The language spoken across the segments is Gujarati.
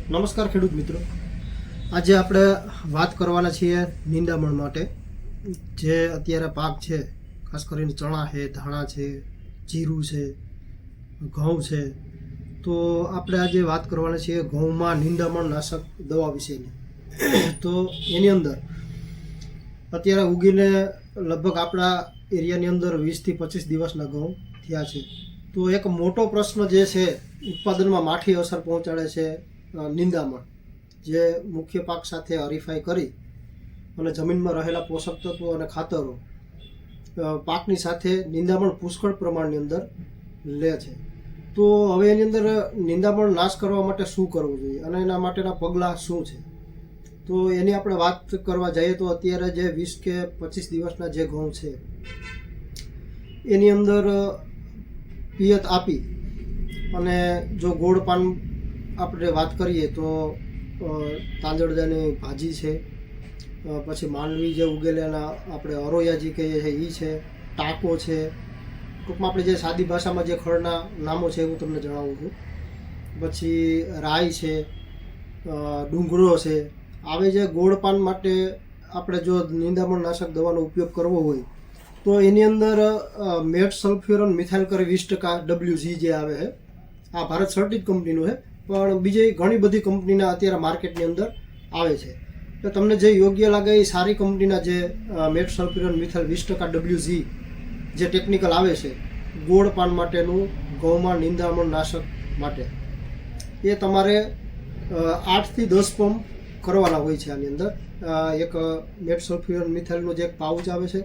નમસ્કાર ખેડૂત મિત્રો, આજે આપણે વાત કરવાના છીએ નિંદામણ માટે. જે અત્યારે પાક છે, ખાસ કરીને ચણા છે, ધાણા છે, જીરું છે, ઘઉં છે. તો આપણે આજે વાત કરવાના છીએ ઘઉંમાં નિંદામણ નાશક દવા વિશેની. તો એની અંદર અત્યારે ઉગીને લગભગ આપણા એરિયાની અંદર 20 થી 25 દિવસના ઘઉં થયા છે. તો એક મોટો પ્રશ્ન જે છે, ઉત્પાદનમાં માઠી અસર પહોંચાડે છે નિંદામણ, જે મુખ્ય પાક સાથે હરીફાઈ કરી અને જમીનમાં રહેલા પોષક તત્વો અને ખાતરો પાકની સાથે નિંદામણ પુષ્કળ પ્રમાણની અંદર લે છે. તો હવે એની અંદર નિંદામણ નાશ કરવા માટે શું કરવું જોઈએ અને એના માટેના પગલાં શું છે, તો એની આપણે વાત કરવા જઈએ તો અત્યારે જે 20 કે 25 દિવસના જે ઘઉં છે એની અંદર પિયત આપી અને જો ગોળ પાન આપણે વાત કરીએ તો તાંદળજાની ભાજી છે, પછી માંડવી જે ઉગેલાના આપણે અરોયાજી કહીએ છીએ એ છે, ટાંકો છે, ટૂંકમાં આપણે જે સાદી ભાષામાં જે ખળના નામો છે હું તમને જણાવું છું. પછી રાઈ છે, ડુંગળો છે. આવે જે ગોળ પાન માટે આપણે જો નિંદામણ નાશક દવાનો ઉપયોગ કરવો હોય તો એની અંદર મેટ સલ્ફ્યુરન મિથાઇલ કરી 20% WG જે આવે છે, આ ભારત સર્ટિડ કંપનીનું છે, પણ બીજી ઘણી બધી કંપનીના અત્યારે માર્કેટની અંદર આવે છે. તો તમને જે યોગ્ય લાગે એ સારી કંપનીના જે મેટ સલ્ફ્યુરન મિથાઇલ 20% WG જે ટેકનિકલ આવે છે ગોળ પાન માટેનું, ઘઉંમાં નિંદામણ નાશક માટે, એ તમારે 8 થી 10 પંપ કરવાના હોય છે. આની અંદર એક મેટ સલ્ફ્યુરન મિથાઇલનું જે એક પાઉચ આવે છે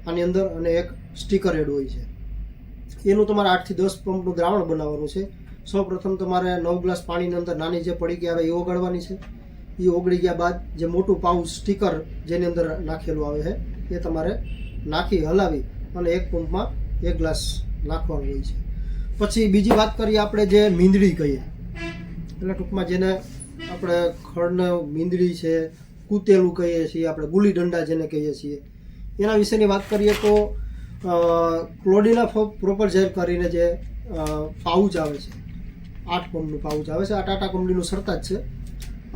આની અંદર અને એક સ્ટીકર એડ હોય છે. એનું તમારે 8 થી 10 પંપનું દ્રાવણ બનાવવાનું છે. સૌપ્રથમ તમારે 9 ગ્લાસ પાણીની અંદર નાની જે પડીકી આવે એ ઓગાળવાની છે. એ ઓગળી ગયા બાદ જે મોટું પાઉચ સ્ટીકર જેની અંદર નાખેલું આવે છે એ તમારે નાખી હલાવી અને એક પંપમાં 1 ગ્લાસ નાખવાનું હોય છે. પછી બીજી વાત કરીએ આપણે જે મીંદડી કહીએ, એટલે ટૂંકમાં જેને આપણે ખડને મીંદડી છે, કૂતેલું કહીએ છીએ, આપણે ગુલી ડંડા જેને કહીએ છીએ, એના વિશેની વાત કરીએ તો ક્લોડિના પ્રોપર જેલ કરીને જે પાઉચ આવે છે, 8 પંપનું પાઉચ આવે છે. આ ટાટા કંપનીનું સરતા જ છે.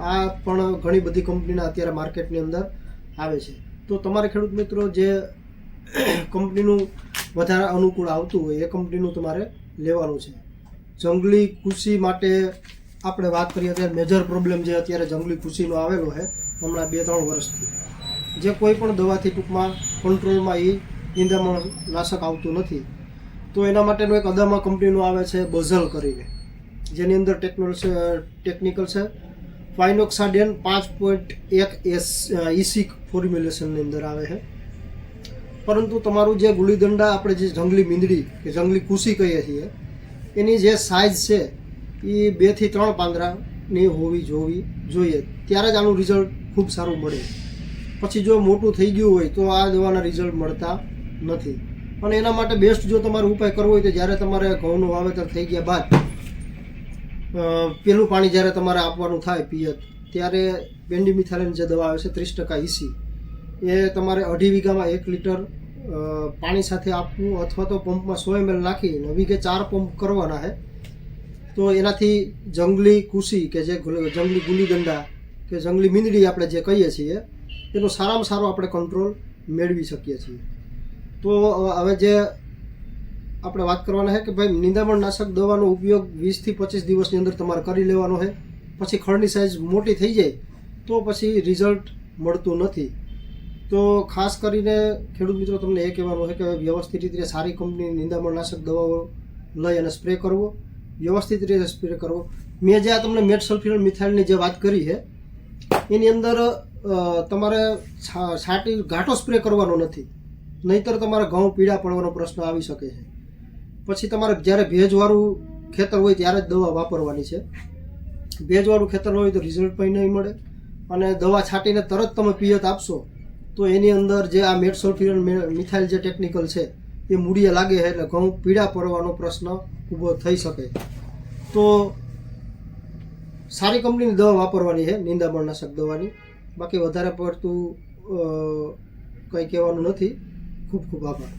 આ પણ ઘણી બધી કંપનીના અત્યારે માર્કેટની અંદર આવે છે. તો તમારે ખેડૂત મિત્રો જે કંપનીનું વધારે અનુકૂળ આવતું હોય એ કંપનીનું તમારે લેવાનું છે. જંગલી કૃષિ માટે આપણે વાત કરીએ ત્યારે મેજર પ્રોબ્લેમ જે અત્યારે જંગલી કૃષિનો આવેલો છે હમણાં 2-3 વર્ષથી, જે કોઈ પણ દવાથી ટૂંકમાં કંટ્રોલમાં એ નિંદામણ નાશક આવતું નથી. તો એના માટેનું એક અદામા કંપનીનું આવે છે બઝલ કરીને, જેની અંદર ટેકનિકલ છે ફાઇનોક્સાડેન 5.1 EC ફોર્મ્યુલેશનની અંદર આવે છે. પરંતુ તમારું જે ગુલીદંડા આપણે જે જંગલી મીંદડી કે જંગલી કૃષિ કહીએ છીએ એની જે સાઇઝ છે એ 2 થી 3 પાંદડાની હોવી જોઈએ, ત્યારે જ આનું રિઝલ્ટ ખૂબ સારું મળે. પછી જો મોટું થઈ ગયું હોય તો આ દવાના રિઝલ્ટ મળતા નથી. અને એના માટે બેસ્ટ જો તમારે ઉપાય કરવો હોય તો જ્યારે તમારે ઘઉંનું વાવેતર થઈ ગયા બાદ પેલું પાણી જ્યારે તમારે આપવાનું થાય પિયત, ત્યારે પેન્ડીમિથાઇલિન જે દવા આવે છે 30% EC, એ તમારે 2.5 વીઘામાં 1 લીટર પાણી સાથે આપવું, અથવા તો પંપમાં 100 ml નાખીને વીઘે 4 પંપ કરવાના છે. તો એનાથી જંગલી કૃષિ કે જે જંગલી ગુલીદંડા કે જંગલી મીંદડી આપણે જે કહીએ છીએ એનો સારામાં સારો આપણે કંટ્રોલ મેળવી શકીએ છીએ. તો હવે જે આપણે વાત કરવાના છે કે ભાઈ નિંદામણ નાશક દવાનો ઉપયોગ 20 થી 25 દિવસની અંદર તમારે કરી લેવાનો છે. પછી ખડની સાઇઝ મોટી થઈ જાય તો પછી રિઝલ્ટ મળતું નથી. તો ખાસ કરીને ખેડૂત મિત્રો તમને એ કહેવાનું છે કે વ્યવસ્થિત રીતે સારી કંપનીની નિંદામણ નાશક દવાઓ લઈ અને સ્પ્રે કરવો, વ્યવસ્થિત રીતે સ્પ્રે કરવો. મેં જે આ તમને મેટ સલ્ફ્યુરન મિથાઇલની જે વાત કરી છે એની અંદર તમારે છાંટી ઘાટો સ્પ્રે કરવાનો નથી, નહીંતર તમારે ઘઉં પીળા પડવાનો પ્રશ્ન આવી શકે છે. પછી તમારે જ્યારે ભેજવાળું ખેતર હોય ત્યારે જ દવા વાપરવાની છે. ભેજવાળું ખેતર હોય તો રિઝલ્ટ પણ નહીં મળે, અને દવા છાંટીને તરત તમે પિયત આપશો તો એની અંદર જે આ મેટ સલ્ફ્યુરન મિથાઇલ જે ટેકનિકલ છે એ મૂડીએ લાગે છે, એટલે ઘઉં પીળા પડવાનો પ્રશ્ન ઊભો થઈ શકે. તો સારી કંપનીની દવા વાપરવાની છે નિંદામણ નાશક દવાની. બાકી વધારે પડતું કંઈ કહેવાનું નથી. ખૂબ ખૂબ આભાર.